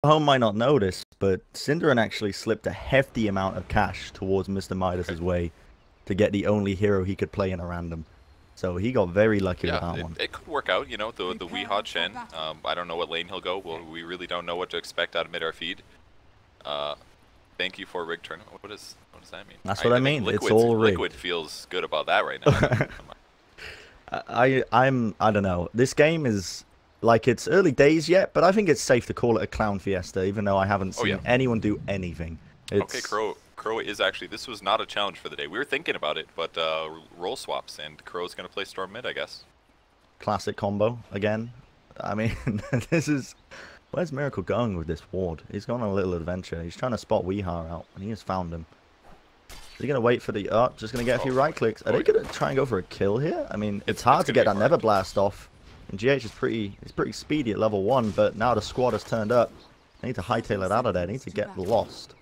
home might not know this, but Cinderin actually slipped a hefty amount of cash towards Mr. Midas's way to get the only hero he could play in a random. So he got very lucky with that one. It could work out, you know, the Weehaw Chen. I don't know what lane he'll go. Well, we really don't know what to expect out of MidOrFeed. Thank you for rig turn. What does that mean? That's what I mean. Liquid's, it's all rigged. Liquid feels good about that right now. I don't know. This game is like it's early days yet, but I think it's safe to call it a clown fiesta, even though I haven't seen anyone do anything. Okay, Crow is actually, this was not a challenge for the day. We were thinking about it, but role swaps, and Crow's going to play Storm mid, I guess. Classic combo again. I mean, this is... Where's Miracle going with this ward? He's gone on a little adventure. He's trying to spot Weehaw out, and he has found him. Is he going to wait for the... just going to get a few right clicks. Are they going to try and go for a kill here? I mean, it's hard to get that Nether Blast off. And GH is pretty speedy at level 1, but now the squad has turned up. They need to hightail it out of there. They need to get lost.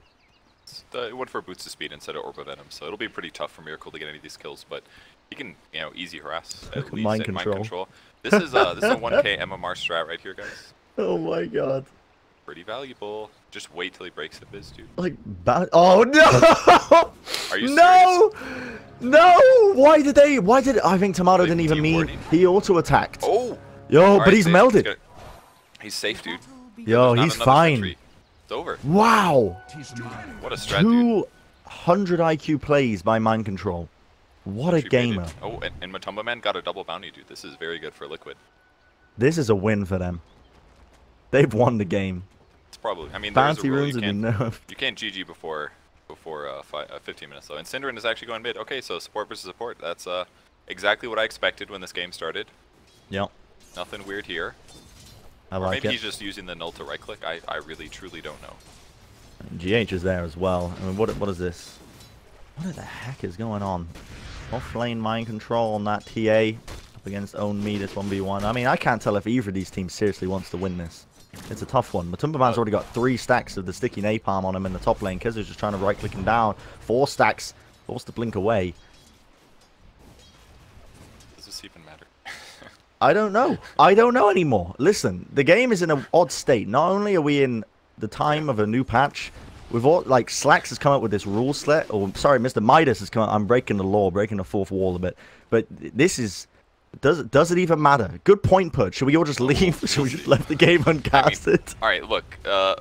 It went for boots of speed instead of Orb of Venom, so it'll be pretty tough for Miracle to get any of these kills, but he can, you know, easy harass at least. Mind control. This is a 1k MMR strat right here, guys. Oh my god. Pretty valuable. Just wait till he breaks the biz, dude. Like, oh no! Are you serious? No! Why did I think Tomato didn't even mean he auto attacked. Oh! Yo, but he's melted. He's safe, dude. Yo, he's fine. It's over. Wow! What a strat, dude. 200 IQ plays by mind control. What a gamer. Oh, and Matumba Man got a double bounty, dude. This is very good for Liquid. This is a win for them. They've won the game. It's probably, I mean, bounty runes have been nerfed. You can't GG before 15 minutes though. And Cinderin is actually going mid. Okay, so support versus support. That's exactly what I expected when this game started. Yep. Nothing weird here. I like maybe he's just using the null to right click. I really truly don't know. GH is there as well. I mean, what is this? What the heck is going on? Offlane mind control on that TA up against own Midas 1v1. I mean, I can't tell if either of these teams seriously wants to win this. It's a tough one. Matumba Man's already got 3 stacks of the sticky napalm on him in the top lane. Kezu's just trying to right click him down. 4 stacks. Forced to blink away. Does this even matter? I don't know. I don't know anymore. Listen, the game is in an odd state. Not only are we in the time of a new patch, we've all, like, Slacks has come up with this rule set, or sorry, Mr. Midas has come up. I'm breaking the law, breaking the fourth wall a bit. But this is, does it even matter? Good point, Put. Should we all just leave? Should we just let the game uncasted? I mean, all right, look,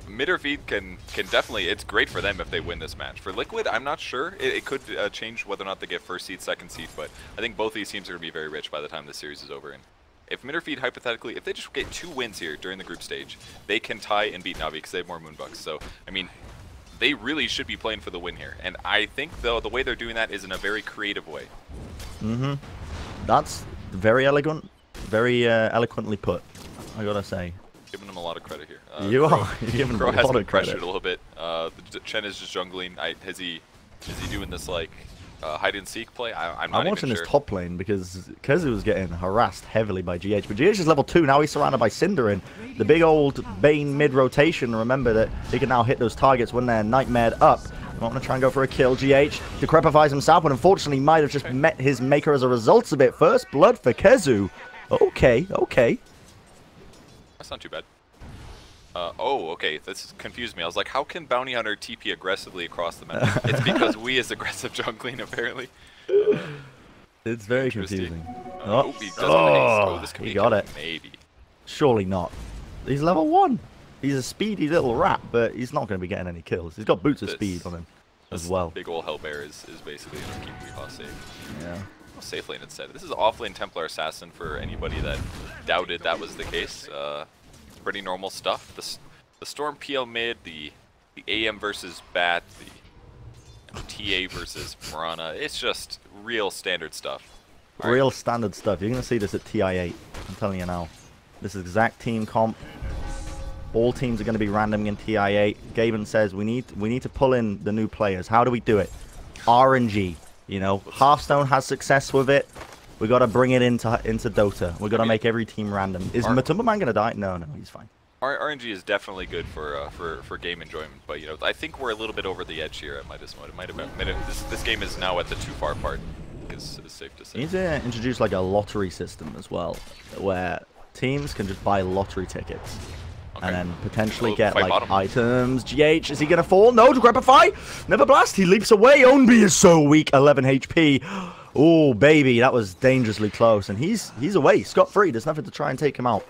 MidOrFeed can definitely, it's great for them if they win this match. For Liquid, I'm not sure. It could change whether or not they get first seed, second seed, but I think both these teams are going to be very rich by the time this series is over. And if MidOrFeed, hypothetically, if they just get 2 wins here during the group stage, they can tie and beat Navi because they have more Moonbucks. So, I mean, they really should be playing for the win here. And I think, though, the way they're doing that is in a very creative way. Mm-hmm. That's very elegant, very eloquently put, I gotta say. Giving them a lot of credit here. You are. You're giving Crow them a has lot been of credit. pressured a little bit. Chen is just jungling. Is he doing this, like, hide and seek play? I'm not watching even sure. his top lane because Kezu was getting harassed heavily by GH, but GH is level 2. Now he's surrounded by Cinderin. The big old Bane mid rotation. Remember that he can now hit those targets when they're nightmared up. I want to try and go for a kill. GH decrepifies himself, but unfortunately might have just met his maker as a result of it. First blood for Kezu. Okay, okay. That's not too bad. Oh, okay. This confused me. I was like, how can Bounty Hunter TP aggressively across the map? It's because we is aggressive jungling, apparently. It's very confusing. He doesn't this could be he got it. Maybe. Surely not. He's level 1. He's a speedy little rat, but he's not going to be getting any kills. He's got boots of speed on him as well. Big ol' Hellbear is basically going to keep Weehaw safe. Yeah. Safe lane instead. This is off-lane Templar Assassin for anybody that doubted that was the case. It's pretty normal stuff. The Storm PL mid, the AM versus Bat, the TA versus Piranha. It's just real standard stuff. Real standard stuff. You're going to see this at TI8. I'm telling you now. This is exact team comp. All teams are going to be random in TI8. Gaben says we need to pull in the new players. How do we do it? RNG. You know, Hearthstone has success with it. We got to bring it into Dota. We got to make every team random. Is Matumba Man going to die? No, he's fine. RNG is definitely good for game enjoyment, but you know, I think we're a little bit over the edge here at Midas Mode. It might have been this game is now at the too far part. Is safe to say. You need to introduce like a lottery system as well, where teams can just buy lottery tickets. And then potentially Oh, get, fight like, bottom. items. GH, is he going to fall? No, to grab a fight. Never blast. He leaps away. Onby is so weak. 11 HP. Oh, baby. That was dangerously close. And he's away. Scot-free. There's nothing to try and take him out.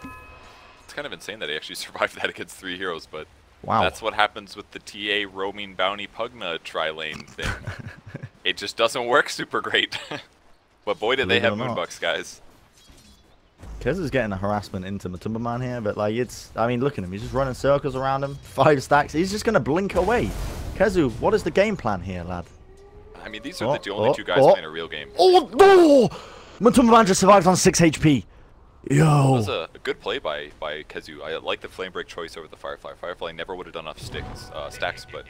It's kind of insane that he actually survived that against 3 heroes, but Wow. that's what happens with the TA roaming bounty Pugna tri-lane thing. It just doesn't work super great. But boy, did they have Moonbucks, guys. Kez is getting a harassment into Matumba Man here, but like I mean, look at him. He's just running circles around him. 5 stacks. He's just going to blink away. Kezu, what is the game plan here, lad? I mean, these are the only 2 guys playing a real game. Oh, no! Matumba Man just survived on 6 HP. Yo. That was a good play by Kezu. I like the Flame Break choice over the Firefly. Firefly never would have done enough stacks, but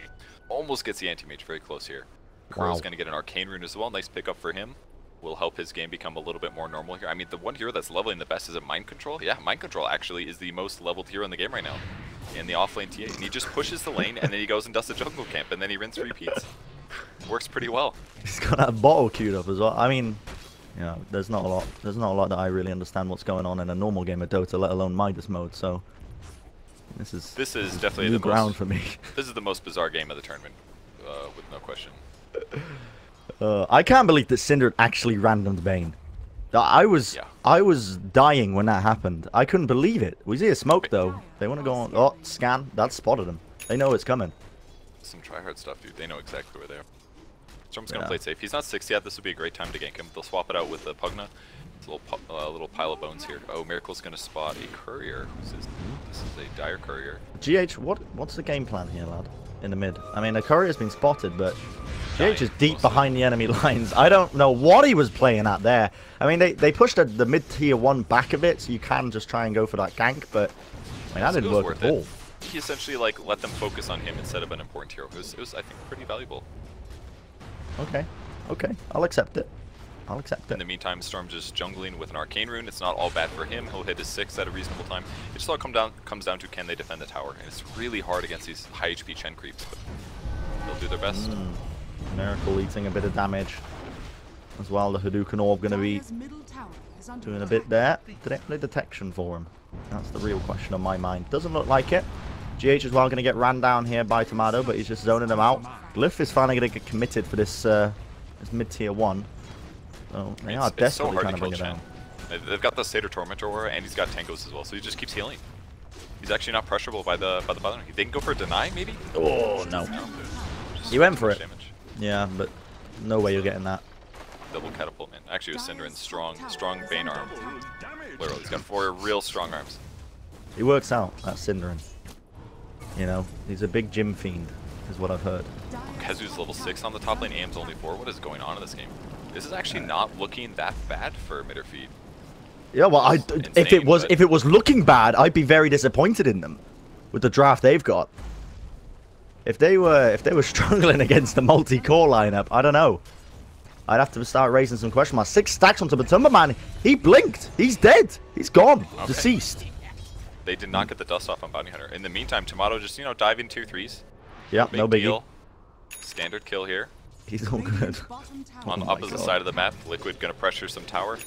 almost gets the Anti-Mage very close here. Kuro's going to get an Arcane Rune as well. Nice pickup for him. Will help his game become a little bit more normal here. I mean, the one hero that's leveling the best is Mind Control. Yeah, Mind Control actually is the most leveled hero in the game right now in the offlane TA. And he just pushes the lane, and then he goes and does the jungle camp, and then he rinse repeats. Works pretty well. He's got that bottle queued up as well. I mean, you know, there's not a lot that I really understand what's going on in a normal game of Dota, let alone Midas Mode. So this is definitely new the ground most, for me. This is the most bizarre game of the tournament, with no question. I can't believe that Cinder actually randomed Bane. I was dying when that happened. I couldn't believe it. We see a smoke though. They want to go on. Oh, scan. That spotted him. They know it's coming. Some tryhard stuff, dude. They know exactly where they are. Storm's gonna play it safe. He's not 6 yet. This would be a great time to gank him. They'll swap it out with the Pugna. It's a little pile of bones here. Oh, Miracle's gonna spot a courier. This is a dire courier. GH, what's the game plan here, lad? In the mid. I mean, the courier's been spotted, but GH is deep behind the enemy lines. I don't know what he was playing at there. I mean, they pushed the mid tier 1 back of it, so you can just try and go for that gank, but I mean, that didn't work at all. He essentially like let them focus on him instead of an important hero. It was I think pretty valuable. Okay, I'll accept it. In the meantime, Storm just jungling with an Arcane Rune. It's not all bad for him. He'll hit his 6 at a reasonable time. It just all comes down to can they defend the tower, and it's really hard against these high HP Chen creeps. But they'll do their best. Miracle eating a bit of damage as well. The Hadouken Orb going to be doing a bit there. Did it play detection for him? That's the real question on my mind. Doesn't look like it. GH as well going to get ran down here by Tomato, but he's just zoning them out. Glyph is finally going to get committed for this mid tier 1. So they are desperately trying to bring it down. They've got the Satyr Tormentor aura, and he's got Tangos as well, so he just keeps healing. He's actually not pressurable by the bottom. They can go for a deny, maybe? Oh, no. He went for it. Damage. Yeah, but no way you're getting that. Double catapult, man. Actually, it was Synderen's strong Bane arm. Literally, he's got 4 real strong arms. He works out, that Synderen. You know, he's a big gym fiend, is what I've heard. Kezu's level 6 on the top lane, AM's only 4. What is going on in this game? This is actually not looking that bad for MidOrFeed. Yeah, well, if it was looking bad, I'd be very disappointed in them with the draft they've got. If they were struggling against the multi-core lineup, I don't know. I'd have to start raising some question marks. 6 stacks onto Matumba Man. He blinked. He's dead. He's gone. Okay. Deceased. They did not get the dust off on Bounty Hunter. In the meantime, Tomato just, diving 2-3s. Yeah, no biggie. Deal. Standard kill here. He's all good. On the opposite side of the map, Liquid gonna pressure some tower.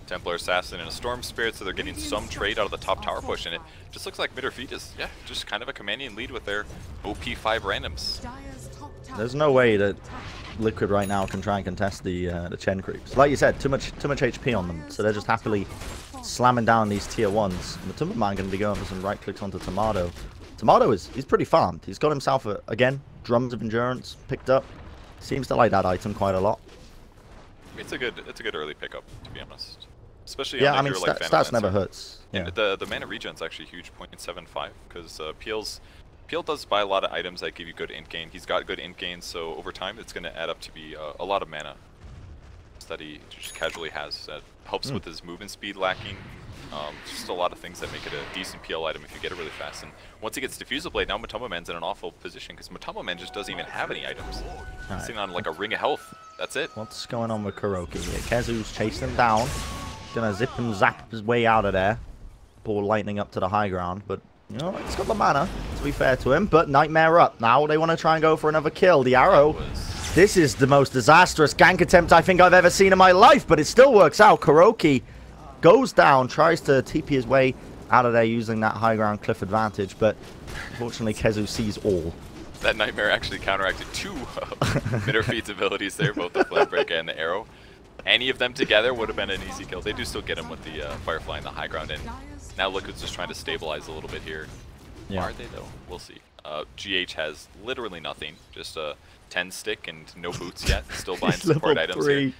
Templar Assassin and a Storm Spirit, so they're getting some trade out of the top tower push, and it just looks like MidOrFeed is, just kind of a commanding lead with their OP5 randoms. There's no way that Liquid right now can try and contest the Chen creeps. Like you said, too much HP on them, so they're just happily slamming down these tier 1s. Matumba Man gonna be going for some right clicks onto Tomato. Tomato he's pretty farmed. He's got himself again Drums of Endurance picked up. Seems to like that item quite a lot. It's a good early pickup, to be honest. Especially yeah, on I mean like stats never hurts. Yeah. And the mana regen's actually huge, 0.75, because Peel does buy a lot of items that give you good int gain. He's got good int gain, so over time it's going to add up to be a lot of mana that he just casually has. That helps with his movement speed lacking. Just a lot of things that make it a decent PL item if you get it really fast. And once he gets Diffusal Blade, now Matumba Man's in an awful position because Matumba Man just doesn't even have any items. He's sitting on like a ring of health. That's it. What's going on with Kuroki here? Kezu's chasing him down. Gonna zip and zap his way out of there. Ball lightning up to the high ground, but you know, he's got the mana, to be fair to him. But Nightmare up. Now they want to try and go for another kill. The arrow. This is the most disastrous gank attempt I think I've ever seen in my life, but it still works out. Kuroki goes down, tries to TP his way out of there using that high ground cliff advantage, but unfortunately Kezu sees all. That Nightmare actually counteracted 2 MidOrFeed's abilities there, both the Flame Break and the Arrow. Any of them together would have been an easy kill. They do still get him with the Firefly and the high ground, and now Liquid's just trying to stabilize a little bit here. Yeah. Are they though? We'll see. GH has literally nothing, just a 10 stick and no boots yet. Still buying support items here.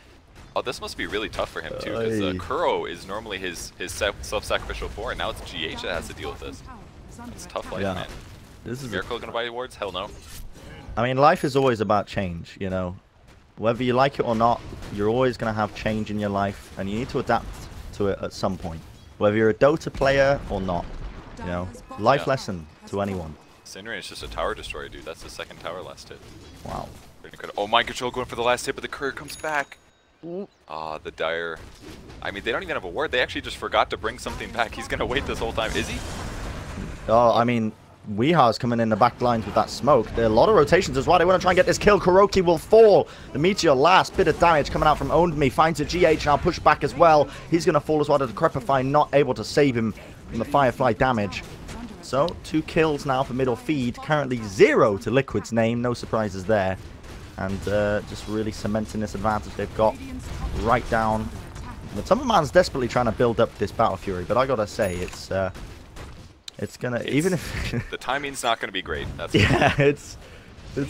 Oh, this must be really tough for him too, because Kuro is normally his self-sacrificial 4, and now it's GH that has to deal with this. It's tough life, man. This is Miracle gonna buy awards? Hell no. I mean, life is always about change, you know. Whether you like it or not, you're always going to have change in your life, and you need to adapt to it at some point. Whether you're a Dota player or not, you know. Life lesson to anyone. Syndrome is just a tower destroyer, dude. That's the 2nd tower last hit. Wow. Oh, Mind Control going for the last hit, but the courier comes back. Ah, the Dire. I mean, they don't even have a ward. They actually just forgot to bring something back. He's going to wait this whole time. Is he? Oh, I mean, Weehar's coming in the back lines with that smoke. There are a lot of rotations as well. They want to try and get this kill. Kuroki will fall. The Meteor, last bit of damage coming out from Owned Me. Finds a GH now, push back as well. He's going to fall as well. The Decrepify not able to save him from the Firefly damage. So, 2 kills now for MidOrFeed. Currently 0 to Liquid's name. No surprises there. And just really cementing this advantage they've got right down. But Summerman's desperately trying to build up this Battle Fury. But I got to say, it's gonna, even if the timing's not gonna be great. That's yeah, it's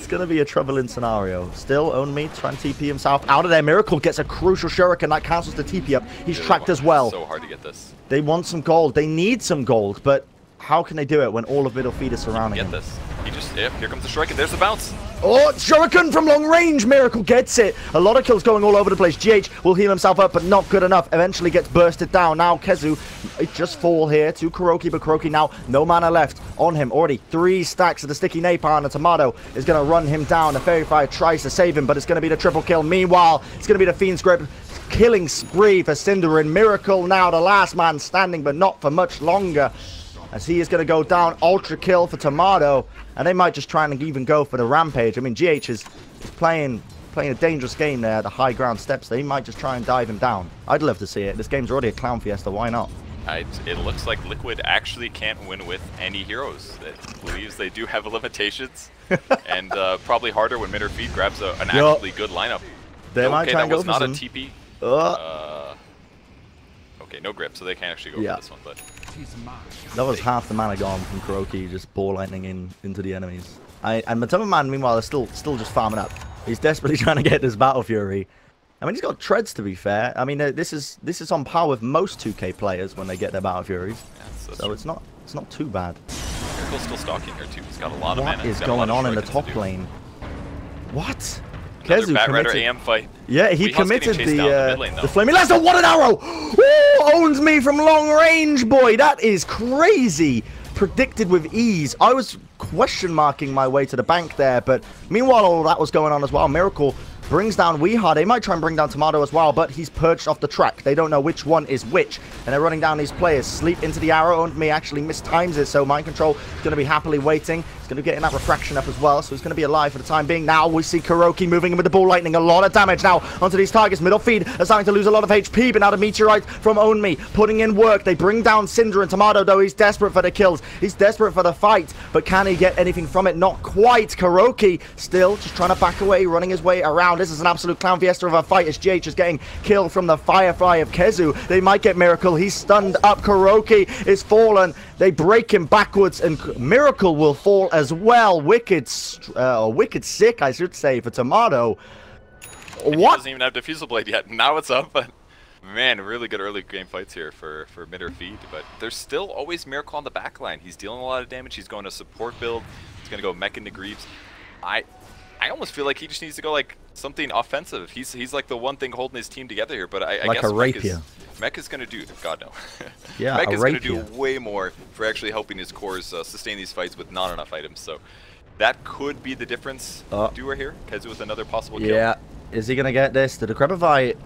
gonna be a troubling scenario. Still, Own Me trying to TP himself out of there. Miracle gets a crucial shuriken that cancels the TP up. He's tracked as well. So hard to get this. They want some gold. They need some gold, but how can they do it when all of MidOrFeed is surrounding him? Get this. He just, yep, here comes the shuriken. There's the bounce. Oh, shuriken from long range. Miracle gets it. A lot of kills going all over the place. GH will heal himself up, but not good enough. Eventually gets bursted down. Now Kezu, it just fall here to Kuroki, but Kuroki now no mana left on him. Already 3 stacks of the sticky napalm, and Tomato is going to run him down. The Fairy Fire tries to save him, but it's going to be the triple kill. Meanwhile, it's going to be the Fiend's Grip. Killing spree for Cinder and Miracle now the last man standing, but not for much longer, as he is going to go down. Ultra kill for Tomato, and they might just try and even go for the Rampage. I mean, GH is playing a dangerous game there, the high ground steps. They might just try and dive him down. I'd love to see it. This game's already a clown fiesta. Why not? It looks like Liquid actually can't win with any heroes. It believes they do have limitations, and probably harder when MidOrFeed grabs an actually good lineup. They might try and go for not some. a TP. Okay, no grip, so they can't actually go for this one. But that was half the mana gone from Kuroki, just ball lightning into the enemies. And Matoma Man, meanwhile, is still just farming up. He's desperately trying to get this Battle Fury. I mean, he's got treads, to be fair. I mean, this is on par with most 2K players when they get their Battle Furies. Yeah, so it's not too bad. Miracle's still stalking here too. He's got a lot of mana. What is going on in the top lane? What? Another Bat Rider AM fight. Yeah, he committed the Flaming Lasso. What an arrow! Ooh, owns me from long range, boy. That is crazy. Predicted with ease. I was question marking my way to the bank there, but meanwhile all that was going on as well. Miracle brings down Weehar. They might try and bring down Tomato as well, but he's perched off the track. They don't know which one is which, and they're running down these players. Sleep into the arrow, and me actually mistimes it, so Mind Control is going to be happily waiting. He's going to be getting that refraction up as well, so he's going to be alive for the time being. Now we see Kuroki moving in with the ball lightning. A lot of damage now onto these targets. MidOrFeed are starting to lose a lot of HP, but now the Meteorite from Own Me putting in work. They bring down Cinder, and Tomato, though, he's desperate for the kills. He's desperate for the fight, but can he get anything from it? Not quite. Kuroki still just trying to back away, running his way around. This is an absolute clown fiesta of a fight as GH is getting killed from the Firefly of Kezu. They might get Miracle. He's stunned up. Kuroki is fallen. They break him backwards, and Miracle will fall as well. Wicked sick, I should say, for Tomato. What? He doesn't even have Diffusal Blade yet. Now it's up. But man, really good early game fights here for MidOrFeed. But there's still always Miracle on the back line. He's dealing a lot of damage. He's going to support build. He's going to go mech into Greaves. I almost feel like he just needs to go like something offensive. He's like the one thing holding his team together here. But I like guess a rapier. Mech is going to do, God no. Yeah, Mech is going to do way more for actually helping his cores sustain these fights with not enough items. So that could be the difference doer here. Kezu with another possible kill. Yeah, is he going to get this? The Decrepify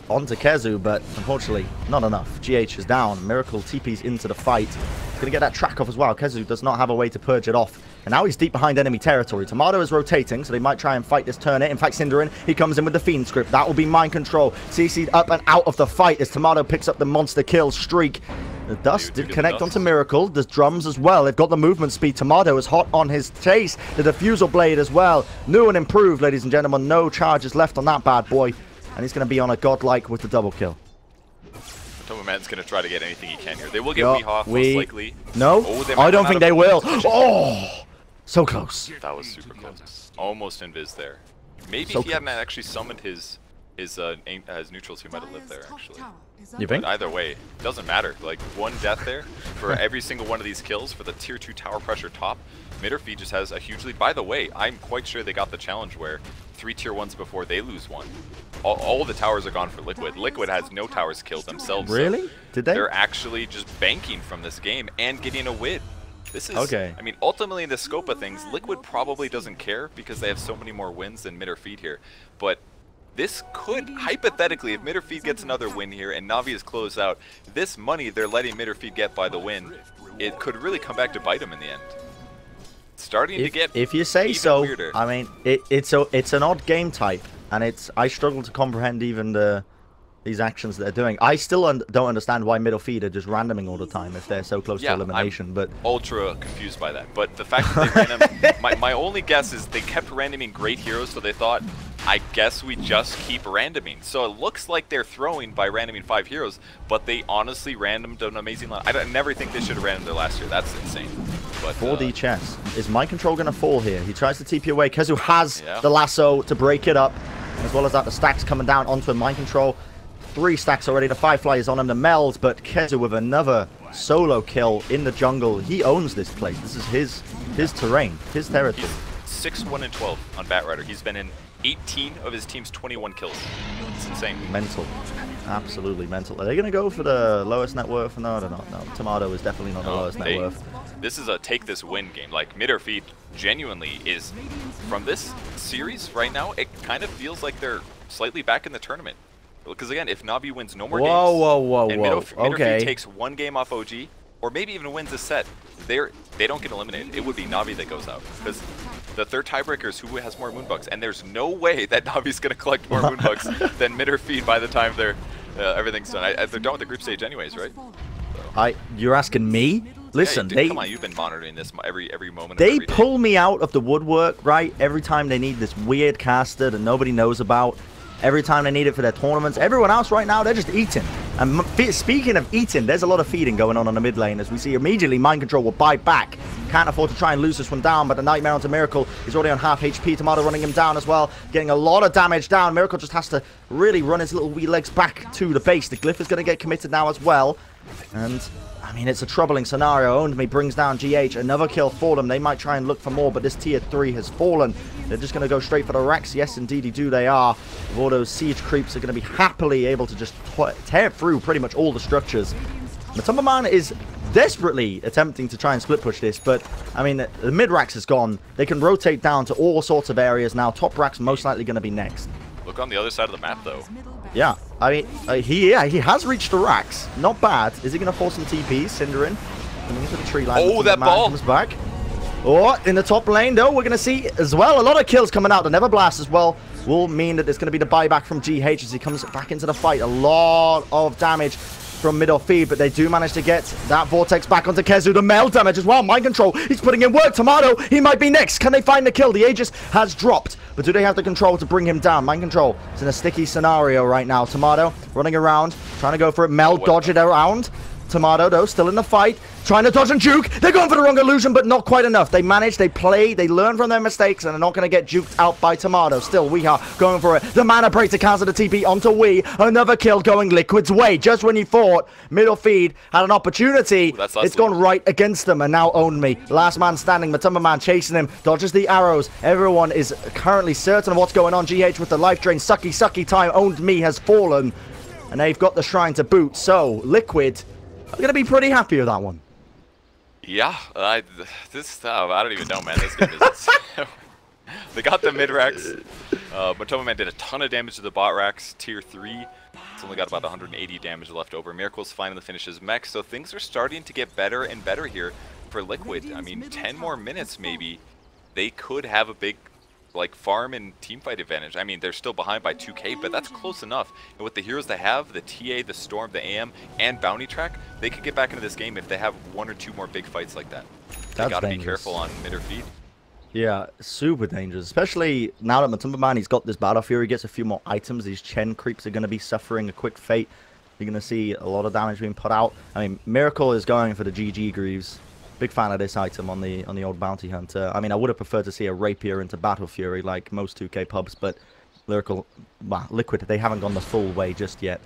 onto Kezu, but unfortunately not enough. GH is down. Miracle TP's into the fight. He's going to get that track off as well. Kezu does not have a way to purge it off. And now he's deep behind enemy territory. Tomato is rotating, so they might try and fight this turn. In fact, Cinderin, he comes in with the Fiend script. That will be mind control. CC'd up and out of the fight as Tomato picks up the monster kill streak. The dust did connect onto Miracle. There's drums as well. They've got the movement speed. Tomato is hot on his chase. The diffusal blade as well. New and improved, ladies and gentlemen. No charges left on that bad boy. And he's going to be on a godlike with the double kill. Tomaman's going to try to get anything he can here. They will get Weehaw, most likely. No, I don't think they will. Oh! So close. That was super close. Almost invis there. Maybe So if he hadn't actually summoned his neutrals, he might have lived there, actually. You think? But either way, it doesn't matter. Like, one death there for every single one of these kills for the tier 2 tower pressure top. MidOrFeed just has a huge lead. By the way, I'm quite sure they got the challenge where 3 tier 1s before they lose one. All the towers are gone for Liquid. Liquid has no towers killed themselves. Really? So Did they? they're actually just banking from this game and getting a win. This is, okay. I mean, ultimately in the scope of things, Liquid probably doesn't care because they have so many more wins than MidOrFeed here. But this could, hypothetically, if MidOrFeed gets another win here and Na'Vi is closed out, this money they're letting MidOrFeed get by the win, it could really come back to bite them in the end. It's starting to get if you say even so. weirder. I mean, it's an odd game type, and I struggle to comprehend even these actions they're doing. I still don't understand why MidOrFeed are just randoming all the time if they're so close to elimination. I'm but ultra confused by that. But the fact that they ran them, my only guess is they kept randoming great heroes, so they thought, I guess we just keep randoming. So it looks like they're throwing by randoming 5 heroes, but they honestly randomed an amazing line. I never think they should have randomed their last year. That's insane. But 4D chess. Is mind control going to fall here? He tries to TP away. Kezu has the lasso to break it up. As well as that, the stacks coming down onto a mind control. 3 stacks already. The Firefly is on him to meld, but Kezu with another solo kill in the jungle. He owns this place. This is his terrain, his territory. He's 6-1-12 on Batrider. He's been in 18 of his team's 21 kills. It's insane. Mental. Absolutely mental. Are they going to go for the lowest net worth? No, they're not. No, Tomato is definitely not the lowest net worth. This is a take this win game. Like, MidOrFeed genuinely is, from this series right now, it kind of feels like they're slightly back in the tournament. Because again, if Na'Vi wins no more games, and MidOrFeed takes 1 game off OG, or maybe even wins a set, they don't get eliminated. It would be Na'Vi that goes out. Because the third tiebreaker is who has more Moonbucks, and there's no way that Na'Vi's going to collect more Moonbucks than MidOrFeed by the time everything's done. They're done with the group stage anyways, right? So. You're asking me? Listen, dude, come on, you've been monitoring this every moment. They of every pull me out of the woodwork, right? Every time they need this weird caster that nobody knows about. Every time they need it for their tournaments. Everyone else right now, they're just eating. And speaking of eating, there's a lot of feeding going on the mid lane. As we see immediately, Mind Control will buy back. Can't afford to try and lose this one down, but the Nightmare onto Miracle is already on half HP. Tomato running him down as well, getting a lot of damage down. Miracle just has to really run his little wee legs back to the base. The Glyph is going to get committed now as well. And I mean, it's a troubling scenario. Owned Me brings down GH. Another kill for them. They might try and look for more, but this tier 3 has fallen. They're just going to go straight for the Rex. Yes, indeedy do they are. All those siege creeps are going to be happily able to just tear through pretty much all the structures. Matumbaman is desperately attempting to try and split push this, but I mean, the mid racks is gone. They can rotate down to all sorts of areas now. Top racks most likely going to be next. Look on the other side of the map, though. Yeah, I mean, he has reached the racks. Not bad. Is he going to force some TPs? Cinderin coming into the tree line. Oh, that ball comes back. Oh, in the top lane, though, we're going to see as well a lot of kills coming out. The Never Blast as well will mean that there's going to be the buyback from GH as he comes back into the fight. A lot of damage from MidOrFeed, but they do manage to get that Vortex back onto Kezu. The meld damage as well. Mind Control, he's putting in work. Tomato, he might be next. Can they find the kill? The Aegis has dropped, but do they have the control to bring him down? Mind Control is in a sticky scenario right now. Tomato running around, trying to go for it. Meld, dodge it around. Tomato, though, still in the fight, trying to dodge and juke. They're going for the wrong illusion, but not quite enough. They manage, they play, they learn from their mistakes, and are not going to get juked out by Tomato. Still, we are going for it. The mana break to cancel the TP onto Wii. Another kill going Liquid's way. Just when you thought MidOrFeed had an opportunity, it's gone right against them, and now Owned Me. Last man standing, Matumbaman chasing him, dodges the arrows. Everyone is currently certain of what's going on. GH with the life drain. Sucky time. Owned Me has fallen, and they've got the shrine to boot. So, Liquid I'm going to be pretty happy with that one. Yeah, I don't even know, man. This game is... They got the mid-racks. Matumbaman did a ton of damage to the bot racks. Tier 3. It's only got about 180 damage left over. Miracle's finally finishes mech, so things are starting to get better and better here for Liquid, I mean, 10 more minutes maybe, they could have a big, like, farm and teamfight advantage. I mean, they're still behind by 2K, but that's close enough. And with the heroes they have, the TA, the Storm, the AM, and Bounty Track, they could get back into this game if they have 1 or 2 more big fights like that. They gotta be careful on MidOrFeed. Yeah, super dangerous. Especially now that Matumba Man, he's got this Battle Fury, he gets a few more items. These Chen creeps are going to be suffering a quick fate. You're going to see a lot of damage being put out. I mean, Miracle is going for the GG Greaves. Big fan of this item on the old Bounty Hunter. I mean, I would have preferred to see a Rapier into Battle Fury like most 2K pubs, but Liquid, they haven't gone the full way just yet.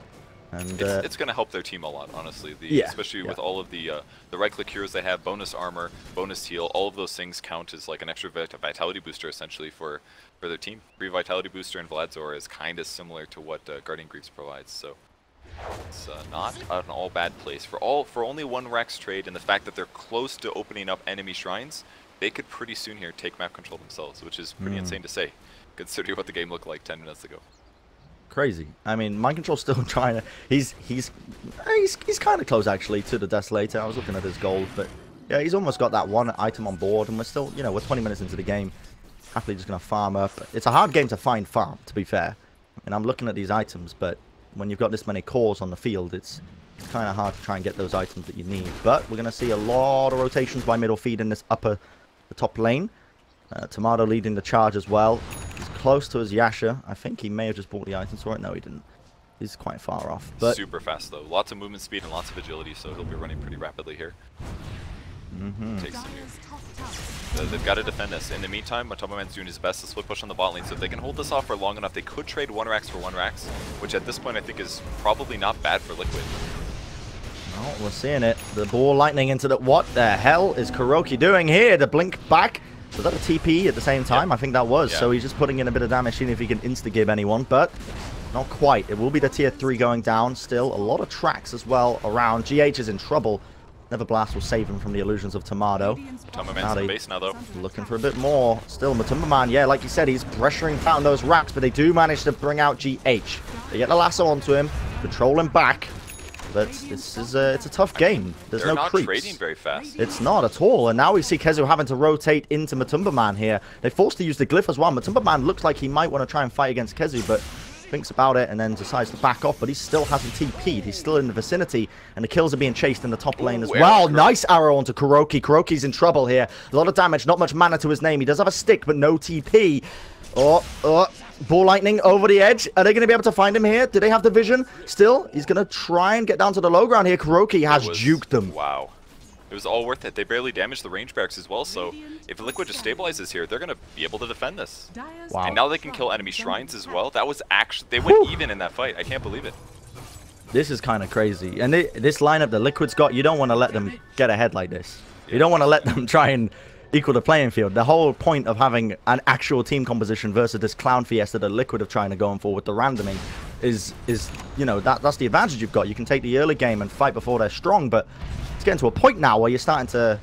And it's going to help their team a lot, honestly. Especially with all of the right-click heroes they have, bonus armor, bonus heal, all of those things count as like an extra vitality booster essentially for their team. Free vitality booster in Vladzor is kind of similar to what Guardian Greaves provides, so it's not an all bad place. For only 1 Rex trade and the fact that they're close to opening up enemy shrines, they could pretty soon here take map control themselves, which is pretty insane to say, considering what the game looked like 10 minutes ago. Crazy. I mean, Mind Control's still trying to... He's kind of close, actually, to the Desolator. I was looking at his gold, but yeah, he's almost got that 1 item on board, and we're still, you know, we're 20 minutes into the game. Happily just going to farm up. It's a hard game to find farm, to be fair. And I'm looking at these items, but when you've got this many cores on the field, it's kind of hard to try and get those items that you need. But we're going to see a lot of rotations by MidOrFeed in this the top lane. Tomato leading the charge as well. He's close to his Yasha. I think he may have just bought the items for it. No, he didn't. He's quite far off. But super fast, though. Lots of movement speed and lots of agility, so he'll be running pretty rapidly here. Takes him here. They've got to defend this. In the meantime, Matumba Man's doing his best to split push on the bot lane, so if they can hold this off for long enough, they could trade 1 Rax for 1 Rax, which at this point I think is probably not bad for Liquid. Oh, we're seeing it. The ball lightning into the... What the hell is Kuroki doing here? The blink back. Was that a TP at the same time? I think that was. So he's just putting in a bit of damage, seeing if he can insta-gib anyone, but not quite. It will be the tier 3 going down. Still, a lot of tracks as well around. GH is in trouble. Neverblast will save him from the illusions of Tomato. Matumba Man's in the base now, though. Looking for a bit more. Still, Matumba Man, yeah, like you said, he's pressuring down those racks, but they do manage to bring out GH. They get the lasso onto him, control him back. But this is it's a tough game. There's no creeps. They're not trading very fast. It's not at all. And now we see Kezu having to rotate into Matumba Man here. They're forced to use the glyph as well. Matumba Man looks like he might want to try and fight against Kezu, but thinks about it and then decides to back off. But he still hasn't TP'd. He's still in the vicinity, and the kills are being chased in the top lane as well. Nice arrow onto Kuroki. Kuroki's in trouble here. A lot of damage, not much mana to his name. He does have a stick, but no TP. Ball lightning over the edge. Are they going to be able to find him here? Do they have the vision? Still, he's going to try and get down to the low ground here. Kuroki has juked them. Wow. It was all worth it. They barely damaged the range barracks as well, so if Liquid just stabilizes here, they're going to be able to defend this. Wow. And now they can kill enemy shrines as well. That was actually... They went even in that fight. I can't believe it. This is kind of crazy. And this lineup that Liquid's got, you don't want to let them get ahead like this. You don't want to let them try and equal the playing field. The whole point of having an actual team composition versus this clown fiesta that Liquid are trying to go for with the randoming is you know, that's the advantage you've got. You can take the early game and fight before they're strong, but it's getting to a point now where you're starting to,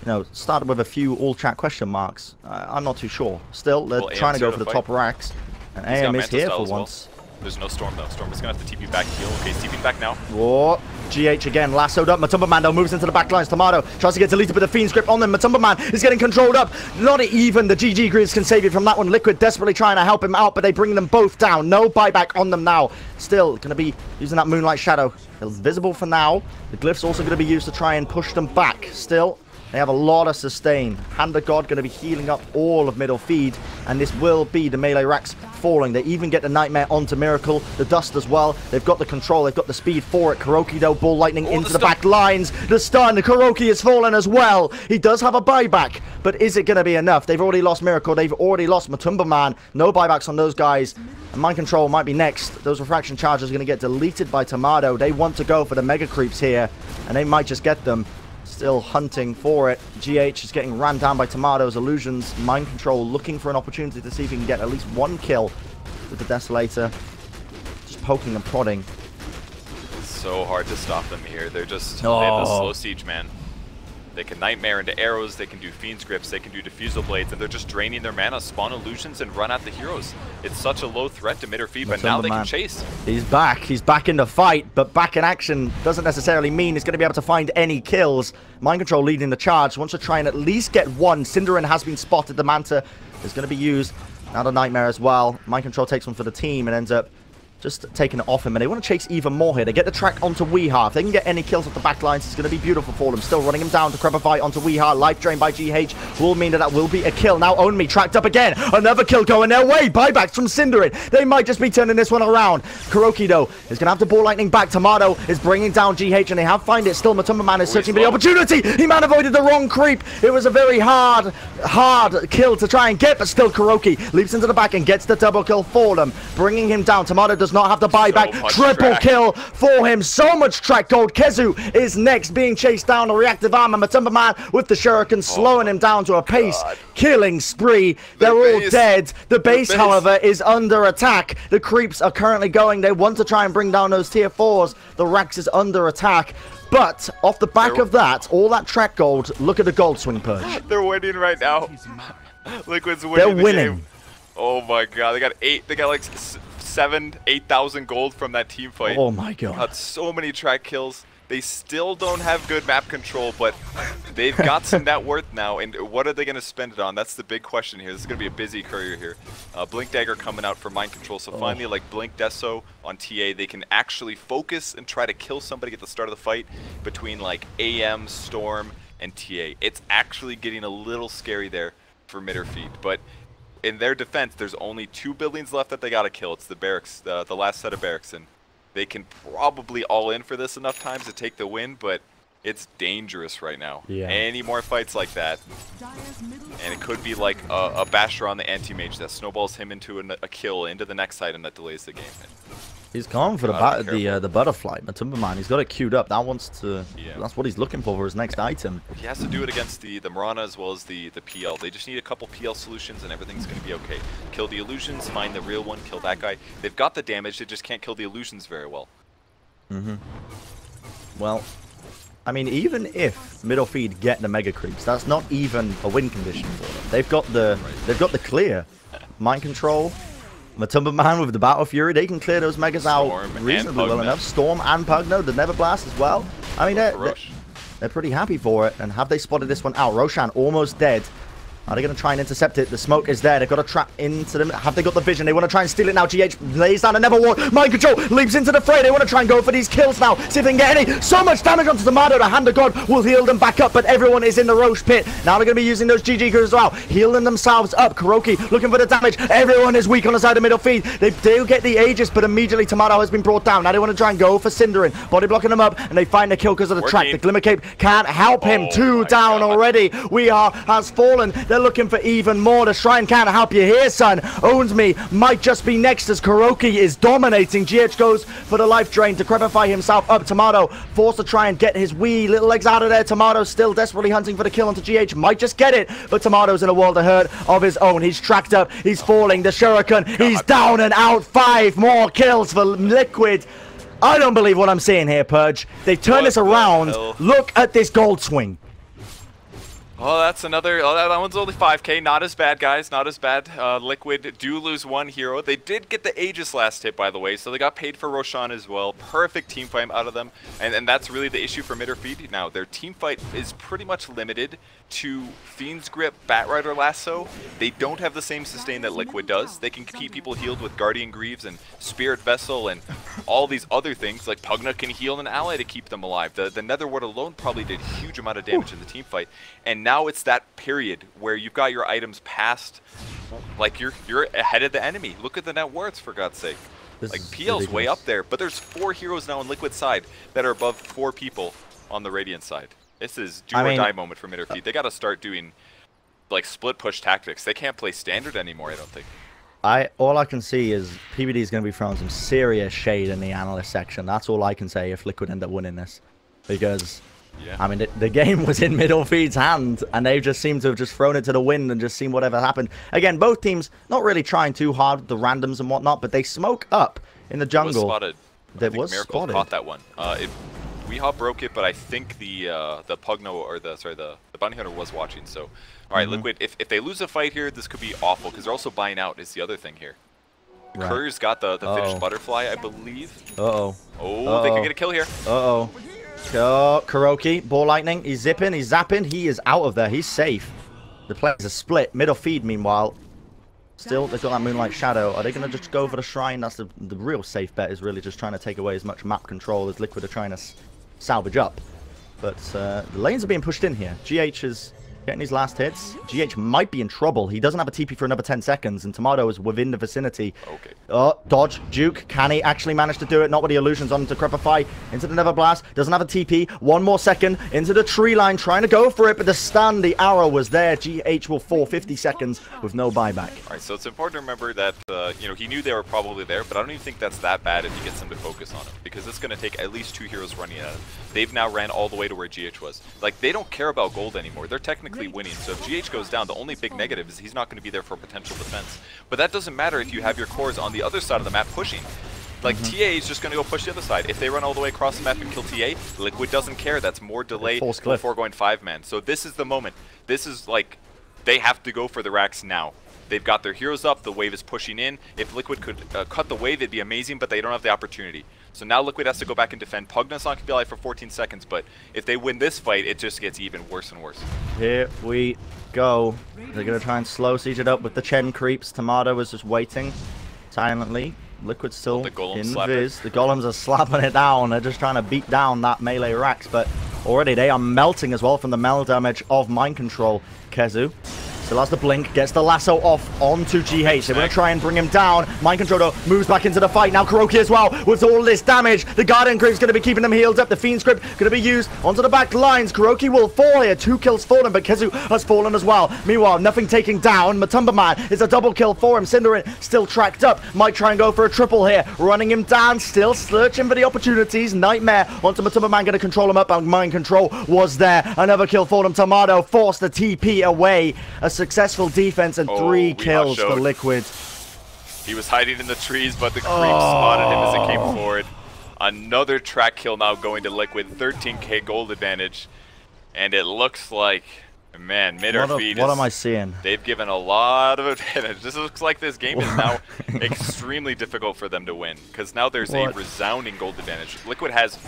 you know, start with a few all chat question marks. I'm not too sure. Still, they're trying to go for the top racks, and AM is here for once. There's no Storm, though. Storm is going to have to TP back heal. Okay, he's TPing back now. Whoa. GH again, lassoed up. Matumba Man, though, moves into the back lines. Tomato tries to get deleted with the Fiend's grip on them. Matumba Man is getting controlled up. Not even the GG Greaves can save you from that one. Liquid desperately trying to help him out, but they bring them both down. No buyback on them now. Still going to be using that Moonlight Shadow. Invisible for now. The glyph's also going to be used to try and push them back. Still, they have a lot of sustain. Hand of God going to be healing up all of MidOrFeed, and this will be the melee racks falling. They even get the Nightmare onto Miracle, the Dust as well. They've got the control, they've got the speed for it. Kuroki, though, ball lightning into the back lines. The stun, Kuroki is fallen as well. He does have a buyback, but is it going to be enough? They've already lost Miracle, they've already lost Matumba Man. No buybacks on those guys. And Mind Control might be next. Those refraction charges are going to get deleted by Tomato. They want to go for the Mega Creeps here, and they might just get them. Still hunting for it. GH is getting ran down by Tomato's illusions. Mind Control looking for an opportunity to see if he can get at least one kill with the Desolator. Just poking and prodding. It's so hard to stop them here. They're just they have the slow siege, man. They can Nightmare into arrows, they can do Fiend's Grips, they can do Diffusal Blades, and they're just draining their mana, spawn illusions, and run at the heroes. It's such a low threat to MidOrFeed, but now they can chase. He's back in the fight, but back in action doesn't necessarily mean he's going to be able to find any kills. Mind Control leading the charge, wants to try and at least get one. Cinderin has been spotted, the Manta is going to be used. Now the Nightmare as well. Mind Control takes one for the team and ends up just taking it off him, and they want to chase even more here. They get the track onto Weehar. If they can get any kills off the back lines, it's going to be beautiful for them. Still running him down to Crepify onto Weehar. Life drain by GH will mean that will be a kill. Now Only tracked up again. Another kill going their way. Buybacks from Cinderin. They might just be turning this one around. Kuroki, though, is going to have to ball lightning back. Tomato is bringing down GH, and they have find it. Still, Matumba Man is searching for the opportunity. He man avoided the wrong creep. It was a very hard kill to try and get, but still Kuroki leaps into the back and gets the double kill for them, bringing him down. Tomato does not have the buyback. Triple kill for him. So much track gold. Kezu is next, being chased down. The reactive armor. Matumba Man with the shuriken, slowing him down to a pace killing spree. They're all dead. The base, however, is under attack. The creeps are currently going. They want to try and bring down those tier 4s. The Rax is under attack. But off the back of that, all that track gold, look at the gold swing, Purge. They're winning right now. Liquid's winning. They're winning. Game. Oh my god, they got like 8,000 gold from that team fight. Oh my god. Got so many track kills. They still don't have good map control, but they've got some net worth now, and what are they going to spend it on? That's the big question here. This is going to be a busy courier here. Blink Dagger coming out for mind control, so finally, like Blink Deso on TA, they can actually focus and try to kill somebody at the start of the fight between like AM, Storm, and TA. It's actually getting a little scary there for MidOrFeed, but in their defense, there's only 2 buildings left that they got to kill. It's the barracks, the last set of barracks, and they can probably all in for this enough times to take the win, but it's dangerous right now. Yeah. Any more fights like that, and it could be like a basher on the anti-mage that snowballs him into a kill into the next item that delays the game. He's gone for the butterfly. Matumba Man, he's got it queued up. That wants to. Yeah. That's what he's looking for his next item. He has to do it against the Mirana as well as the PL. They just need a couple PL solutions and everything's going to be okay. Kill the illusions, find the real one, kill that guy. They've got the damage, they just can't kill the illusions very well. Well, I mean, even if MidOrFeed get the mega creeps, that's not even a win condition for them. They've got the clear. Mind control. Matumba Man with the Battle Fury, they can clear those megas out reasonably well enough. Storm and Pugno, the Never Blast as well. I mean, they're pretty happy for it. And have they spotted this one out? Roshan almost dead. Are they going to try and intercept it? The smoke is there. They've got to trap into them. Have they got the vision? They want to try and steal it now. GH lays down a Never Ward. Mind Control leaps into the fray. They want to try and go for these kills now. See if they can get any. So much damage onto Tomato. The Hand of God will heal them back up, but everyone is in the Roche pit. Now they're going to be using those GG crews as well. Healing themselves up. Kuroki looking for the damage. Everyone is weak on the side of MidOrFeed. They do get the Aegis, but immediately Tomato has been brought down. Now they want to try and go for Cinderin. Body blocking them up, and they find the kill because of the track. The Glimmer Cape can't help him. 2 down already. Weehar has fallen. They're looking for even more. The Shrine can't help you here, son. Owns Me might just be next as Kuroki is dominating. GH goes for the life drain to crepify himself up. Tomato forced to try and get his wee little legs out of there. Tomato still desperately hunting for the kill onto GH. Might just get it, but Tomato's in a world of hurt of his own. He's tracked up. He's falling. The Shuriken. He's down and out. 5 more kills for Liquid. I don't believe what I'm seeing here, Purge. They've turned this around. Look at this gold swing. Oh, that's another. Oh, that one's only 5k. Not as bad, guys. Not as bad. Liquid do lose 1 hero. They did get the Aegis last hit, by the way, so they got paid for Roshan as well. Perfect team fight out of them, and that's really the issue for MidOrFeed. Now, their team fight is pretty much limited to Fiend's Grip, Batrider Lasso. They don't have the same sustain that Liquid does. They can keep people healed with Guardian Greaves and Spirit Vessel and all these other things. Like Pugna can heal an ally to keep them alive. The Netherward alone probably did a huge amount of damage in the team fight, and now it's that period where you've got your items past, like you're ahead of the enemy. Look at the net worths, for God's sake. Like PL's way up there, but there's 4 heroes now on Liquid side that are above 4 people on the Radiant side. This is do or die moment for MidOrFeed. They got to start doing like split push tactics. They can't play standard anymore, I don't think. All I can see is PBD is going to be throwing some serious shade in the analyst section. That's all I can say if Liquid end up winning this, because I mean the game was in MidOrFeed's hand, and they just seem to have just thrown it to the wind and just seen whatever happened. Again, both teams not really trying too hard with the randoms and whatnot, but they smoke up in the jungle. It was spotted. I think Miracle caught that one. Weehaw broke it, but I think the Pugno or the Bounty Hunter was watching. So, all right, Liquid. If they lose a fight here, this could be awful because they're also buying out. Is the other thing here. Right. Courier's got the finished butterfly, I believe. Oh, they could get a kill here. Oh, Kuroki, ball lightning. He's zipping. He's zapping. He is out of there. He's safe. The players are split. MidOrFeed, meanwhile. Still, they've got that Moonlight Shadow. Are they going to just go for the Shrine? That's the real safe bet, is really just trying to take away as much map control as Liquid are trying to salvage up. But the lanes are being pushed in here. GH is getting his last hits. GH might be in trouble. He doesn't have a TP for another 10 seconds, and Tomato is within the vicinity. Okay. Oh, dodge, juke. Can he actually manage to do it? Not with the illusions on to Crepify. Into the Never Blast. Doesn't have a TP. One more second. Into the tree line. Trying to go for it, but the stun, the arrow was there. GH will fall 50 seconds with no buyback. All right, so it's important to remember that, you know, he knew they were probably there, but I don't even think that's that bad if he gets them to focus on him, because it's going to take at least 2 heroes running at him. They've now ran all the way to where GH was. Like, they don't care about gold anymore. They're technically winning, so if GH goes down, the only big negative is he's not going to be there for potential defense. But that doesn't matter if you have your cores on the other side of the map pushing. Like, TA is just going to go push the other side. If they run all the way across the map and kill TA, Liquid doesn't care. That's more delay before going 5-man. So this is the moment. This is like, they have to go for the racks now. They've got their heroes up. The wave is pushing in. If Liquid could cut the wave, it'd be amazing, but they don't have the opportunity. So now Liquid has to go back and defend. Pugna's not going to be alive for 14 seconds, but if they win this fight, it just gets even worse and worse. Here we go. They're going to try and slow siege it up with the Chen creeps. Tomato is just waiting silently. Liquid's still in viz. The golems are slapping it down. They're just trying to beat down that melee racks, but already they are melting as well from the meld damage of Mind Control. Kezu still has the blink, gets the lasso off onto GH. They're going to try and bring him down. Mind Control though moves back into the fight. Now Kuroki as well with all this damage. The Guardian Grip's going to be keeping them healed up. The Fiend Script going to be used onto the back lines. Kuroki will fall here. 2 kills for him, but Kezu has fallen as well. Meanwhile, nothing taking down. Matumba Man is a double kill for him. Cinderin still tracked up. Might try and go for a triple here. Running him down, still searching for the opportunities. Nightmare onto Matumba Man, going to control him up, and Mind Control was there. Another kill for him. Tomato forced the TP away. A successful defense and 3 kills for Liquid. He was hiding in the trees, but the creep spotted him as it came forward. Another track kill now going to Liquid. 13k gold advantage. And it looks like, man, MidOrFeed what am I seeing? They've given a lot of advantage. This looks like this game is now extremely difficult for them to win, because now there's a resounding gold advantage. Liquid has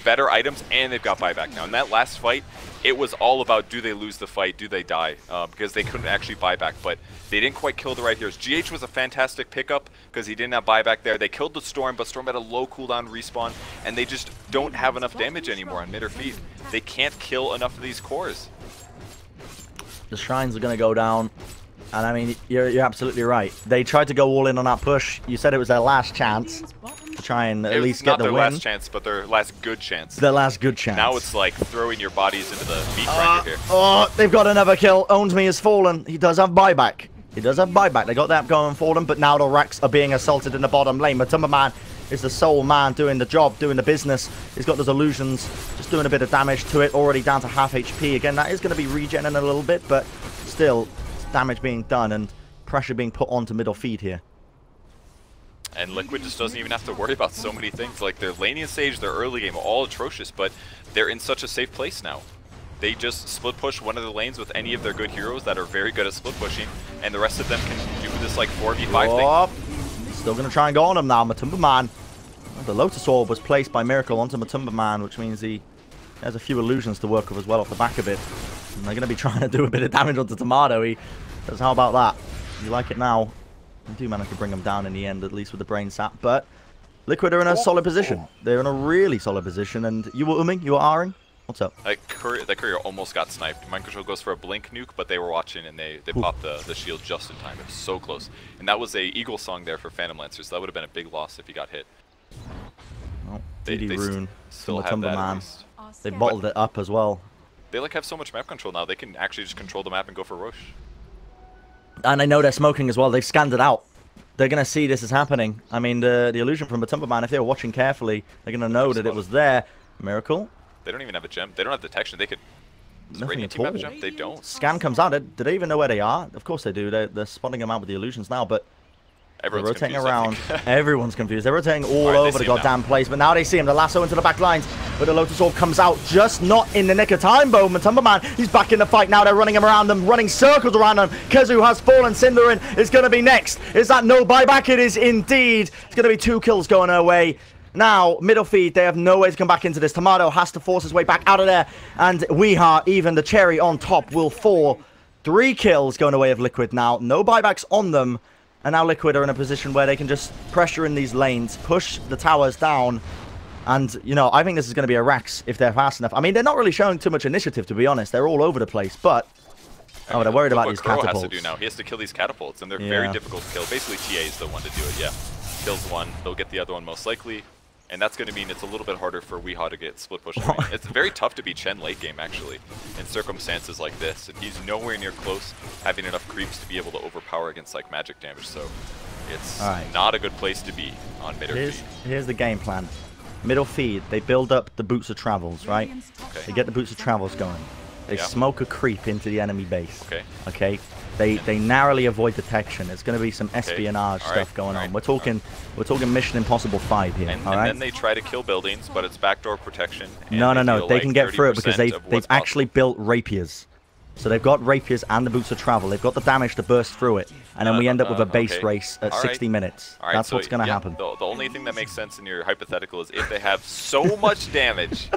better items, and they've got buyback now. In that last fight, it was all about, do they lose the fight, do they die, because they couldn't actually buy back, but they didn't quite kill the right heroes. GH was a fantastic pickup because he didn't have buyback there. They killed the Storm, but Storm had a low cooldown respawn, and they just don't have enough damage anymore on MidOrFeed. They can't kill enough of these cores. The Shrines are going to go down, and I mean, you're absolutely right. They tried to go all in on that push. You said it was their last chance to try and at least get the win. Not their last chance, but their last good chance. Their last good chance. Now it's like throwing your bodies into the meat grinder here. Oh, they've got another kill. Owns Me has fallen. He does have buyback. He does have buyback. They got that going for them, but now the racks are being assaulted in the bottom lane. Matumba Man is the sole man doing the job, doing the business. He's got those illusions, just doing a bit of damage to it. Already down to half HP. Again, that is going to be regenning a little bit, but still, damage being done and pressure being put onto MidOrFeed here. And Liquid just doesn't even have to worry about so many things. Like their laning stage, their early game, all atrocious, but they're in such a safe place now. They just split push one of the lanes with any of their good heroes that are very good at split pushing, and the rest of them can do this like 4v5 thing. Still going to try and go on him now, Matumba Man. The Lotus Orb was placed by Miracle onto Matumba Man, which means he has a few illusions to work with as well off the back of it. And they're going to be trying to do a bit of damage onto Tomato. He says, how about that? You like it now? They do manage to bring him down in the end, at least with the brain sap. But Liquid are in a solid position. They're in a really solid position. And you were umming? You were R-ing? What's up? That courier almost got sniped. Mind Control goes for a blink nuke, but they were watching and they popped the shield just in time. It was so close. And that was a Eagle song there for Phantom Lancers. So that would have been a big loss if he got hit. Oh, DD Rune. Still have that at least. They bottled it up as well. They like have so much map control now. They can actually just control the map and go for Roche. And I know they're smoking as well. They've scanned it out. They're going to see this is happening. I mean, the illusion from Matumba Man, if they were watching carefully, they're going to know that it was there. Miracle. They don't even have a gem. They don't have detection. They could... Does the Radiant team have a gem? They don't. Scan comes out. Do they even know where they are? Of course they do. They're spotting them out with the illusions now, but everyone's they're rotating confused, around. Everyone's confused. They're rotating all over the goddamn place, but now they see him. The lasso into the back lines. But the Lotus Orb comes out just not in the nick of time, though. Matumba Man, he's back in the fight now. They're running him around them, running circles around them. Kezu has fallen. Cinderin is going to be next. Is that no buyback? It is indeed. It's going to be 2 kills going her way. Now, MidOrFeed, they have no way to come back into this. Tomato has to force his way back out of there. And Weeha, even the cherry on top, will fall. 3 kills going away of Liquid now. No buybacks on them. And now Liquid are in a position where they can just pressure in these lanes, push the towers down. And, you know, I think this is going to be a Rax if they're fast enough. I mean, they're not really showing too much initiative, to be honest. They're all over the place, but... Oh, they're worried about these catapults. Has to do now. He has to kill these catapults, and they're very difficult to kill. Basically, TA is the one to do it, yeah. Kills one, they'll get the other one most likely. And that's going to mean it's a little bit harder for Weeha to get split push. It's very tough to beat Chen late game, actually, in circumstances like this. If he's nowhere near close, having enough creeps to be able to overpower against like magic damage. So it's not a good place to be on MidOrFeed. Here's the game plan. MidOrFeed, they build up the Boots of Travels, right? Okay. They get the Boots of Travels going. They smoke a creep into the enemy base. Okay. They narrowly avoid detection. There's going to be some espionage stuff going on. We're talking Mission Impossible 5 here. And then they try to kill buildings, but it's backdoor protection. No. They can get through it because they've actually built rapiers. So they've got rapiers and the Boots of Travel. They've got the damage to burst through it, and then we end up with a base race at 60 minutes. That's what's going to happen. The only thing that makes sense in your hypothetical is if they have so much damage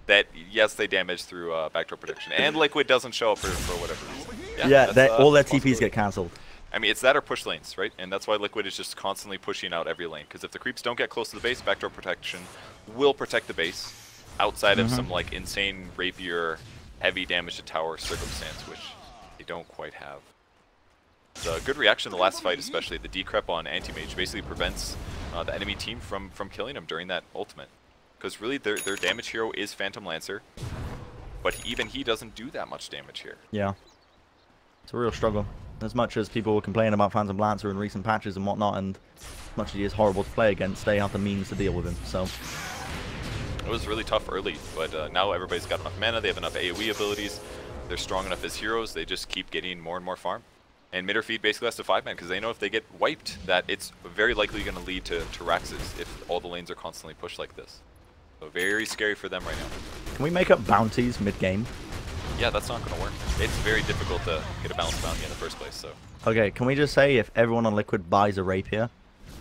that, yes, they damage through backdoor protection, and Liquid doesn't show up for whatever reason. Yeah, all their TPs get cancelled. I mean, it's that or push lanes, right? And that's why Liquid is just constantly pushing out every lane, because if the creeps don't get close to the base, backdoor protection will protect the base outside of some like insane rapier, heavy damage to tower circumstance, which they don't quite have. It's a good reaction in the last fight, especially the decrep on Anti-Mage basically prevents the enemy team from killing him during that ultimate. Because really their damage hero is Phantom Lancer, but even he doesn't do that much damage here. Yeah. It's a real struggle. As much as people were complaining about Phantom Lancer in recent patches and whatnot, and as much as he is horrible to play against, they have the means to deal with him, so... It was really tough early, but now everybody's got enough mana, they have enough AoE abilities, they're strong enough as heroes, they just keep getting more and more farm. And MidOrFeed basically has to 5-man, because they know if they get wiped, that it's very likely going to lead to Raxes if all the lanes are constantly pushed like this. So very scary for them right now. Can we make up bounties mid-game? Yeah, that's not going to work. It's very difficult to get a balanced bounty in the first place, so... Okay, can we just say if everyone on Liquid buys a rapier,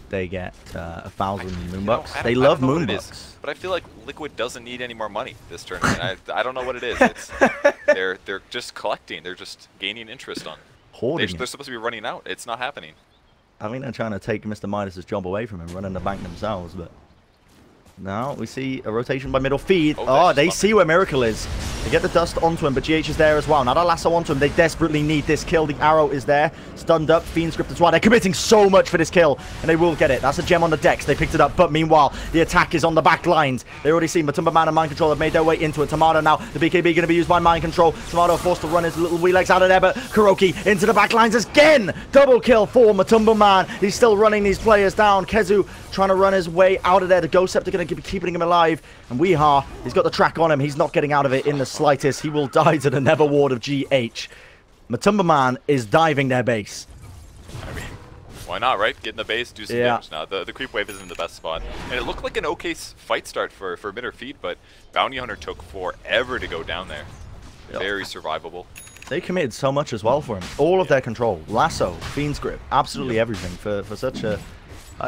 they get 1,000 Moonbucks? They love Moonbucks. But I feel like Liquid doesn't need any more money this tournament. I don't know what it is. It's, they're just collecting. They're just gaining interest on it. Hoarding. They're supposed to be running out. It's not happening. I think they're trying to take Mr. Midas' job away from him, running the bank themselves, but... Now we see a rotation by MidOrFeed. Oh, they see where Miracle is. They get the dust onto him, but GH is there as well. Now that lasso onto him, they desperately need this kill. The arrow is there. Stunned up. Fiend script as well. They're committing so much for this kill, and they will get it. That's a gem on the decks. They picked it up, but meanwhile, the attack is on the back lines. They already see Matumba Man and Mind Control have made their way into it. Tomato now, the BKB going to be used by Mind Control. Tomato forced to run his little wee legs out of there, but Kuroki into the back lines again. Double kill for Matumba Man. He's still running these players down. Kezu trying to run his way out of there. The Ghost Scepter going to be keeping him alive. And Weeha, he's got the track on him. He's not getting out of it in the slightest. He will die to the Never Ward of GH. Matumba Man is diving their base. I mean, why not, right? Get in the base, do some damage now. The creep wave is in the best spot. And it looked like an okay fight start for MidOrFeed, but Bounty Hunter took forever to go down there. Very survivable. They committed so much as well for him. All of their control. Lasso, Fiend's Grip, absolutely everything for such a...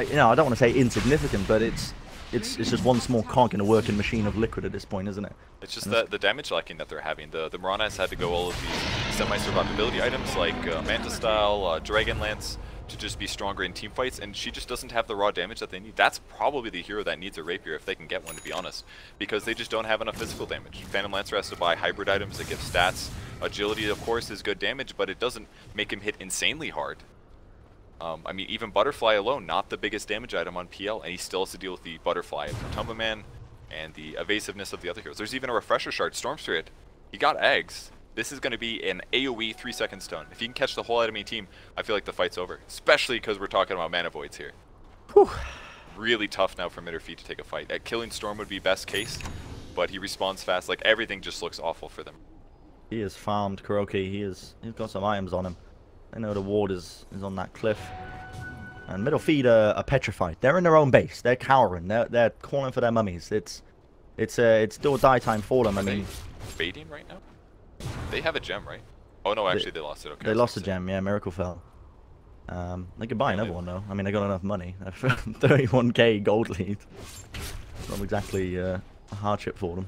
you know, I don't want to say insignificant, but it's just one small cog in a working machine of Liquid at this point, isn't it? It's just the damage lacking that they're having. The Miranas had to go all of these semi-survivability items like Manta Style, Dragon Lance to just be stronger in team fights, and she just doesn't have the raw damage that they need. That's probably the hero that needs a rapier if they can get one, to be honest, because they just don't have enough physical damage. Phantom Lancer has to buy hybrid items that give stats. Agility, of course, is good damage, but it doesn't make him hit insanely hard. I mean, even Butterfly alone, not the biggest damage item on PL, and he still has to deal with the Butterfly of Matumba Man and the evasiveness of the other heroes. There's even a Refresher Shard, Storm Spirit. He got eggs. This is going to be an AoE 3-second stun. If he can catch the whole enemy team, I feel like the fight's over, especially because we're talking about Mana Voids here. Whew. Really tough now for MidOrFeed to take a fight. Killing Storm would be best case, but he respawns fast. Like, everything just looks awful for them. He has farmed Kuroki. He's got some items on him. I know the ward is on that cliff. And MidOrFeed are petrified. They're in their own base. They're cowering. They're calling for their mummies. It's It's do or die time for them. I mean, baiting right now. They have a gem, right? Oh no, actually they lost it. Okay. They lost a gem. Yeah, Miracle fell. They could buy another one though. I mean, they got enough money. 31k gold lead. Not exactly a hardship for them.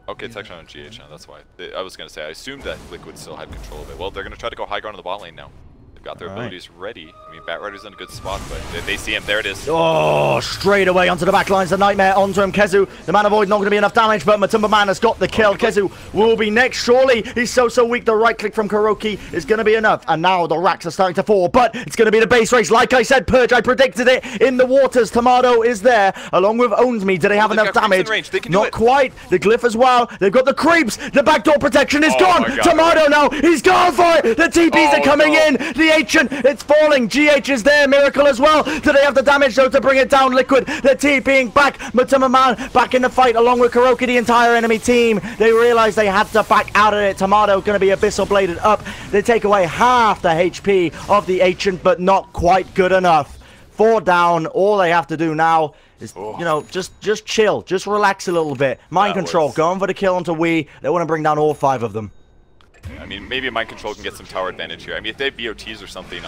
Okay, it's actually on GH now. That's why. I was gonna say I assumed that Liquid still had control of it. Well, they're gonna try to go high ground on the bot lane now. They've got their abilities ready. I mean, Batrider's in a good spot, but they see him. There it is. Oh, straight away onto the back lines. The Nightmare onto him. Kezu, the Mana Void, not going to be enough damage, but Matumba Man has got the kill. Kezu will be next, surely. He's so weak. The right click from Kuroki is going to be enough. And now the racks are starting to fall, but it's going to be the base race. Like I said, Purge, I predicted it in the waters. Tomato is there, along with Owns Me. Do they have enough damage? Not quite. The Glyph as well. They've got the creeps. The backdoor protection is gone. Tomato now. He's gone for it. The TPs are coming in. The Ancient, it's falling. GH is there. Miracle as well. Do they have the damage though to bring it down? Liquid, the TPing back. Matumba Man back in the fight along with Kuroki, the entire enemy team. They realized they had to back out of it. Tomato going to be Abyssal Bladed up. They take away half the HP of the Ancient, but not quite good enough. 4 down. All they have to do now is, you know, just chill. Just relax a little bit. Mind control. Going for the kill onto Wii. They want to bring down all 5 of them. I mean, maybe Mind Control can get some tower advantage here. I mean, if they have BOTs or something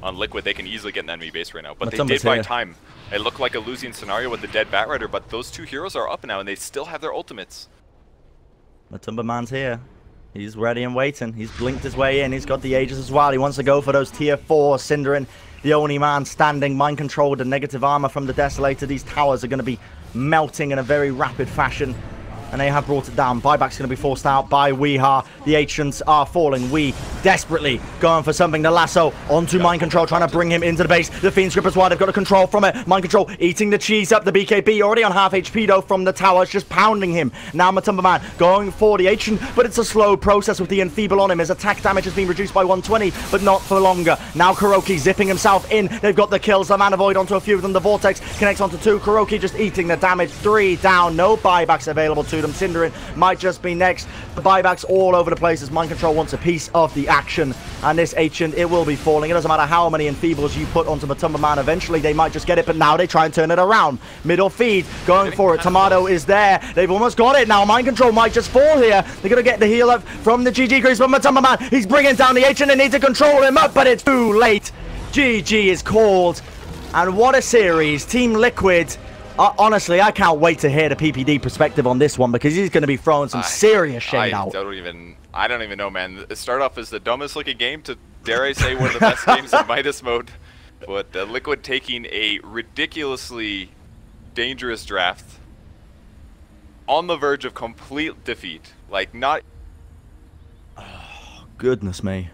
on Liquid, they can easily get an enemy base right now. But they did buy time. It looked like a losing scenario with the dead Batrider, but those 2 heroes are up now, and they still have their ultimates. Matumba Man's here. He's ready and waiting. He's blinked his way in. He's got the Aegis as well. He wants to go for those tier 4. Cinderin, the only man standing. Mind Control with the negative armor from the Desolator. These towers are going to be melting in a very rapid fashion. And they have brought it down. Buyback's going to be forced out by Weeha. The Ancients are falling. We desperately going for something. The lasso onto Mind Control, trying to bring him into the base. The Fiend's Grip as well. They've got a control from it. Mind Control eating the cheese up. The BKB already on half HP though from the towers, just pounding him. Now Matumba Man going for the Ancient, but it's a slow process with the Enfeeble on him. His attack damage has been reduced by 120, but not for longer. Now Kuroki zipping himself in. They've got the kills. The Mana Void onto a few of them. The Vortex connects onto 2. Kuroki just eating the damage. 3 down. No buybacks available to them. Cinderin might just be next. The buybacks all over the place as Mind Control wants a piece of the action. And this Ancient, it will be falling. It doesn't matter how many Enfeebles you put onto Matumba Man. Eventually, they might just get it, but now they try and turn it around. MidOrFeed going for it. Tomato is there. They've almost got it now. Mind Control might just fall here. They're going to get the heal up from the GG creeps, but Matumba Man, he's bringing down the Ancient. They need to control him up, but it's too late. GG is called. And what a series. Team Liquid. Honestly, I can't wait to hear the PPD perspective on this one because he's going to be throwing some serious shade out. I don't even know, man. It started off as the dumbest looking game to, dare I say, one of the best games in Midas Mode. But Liquid taking a ridiculously dangerous draft on the verge of complete defeat. Like, not... Oh, goodness me.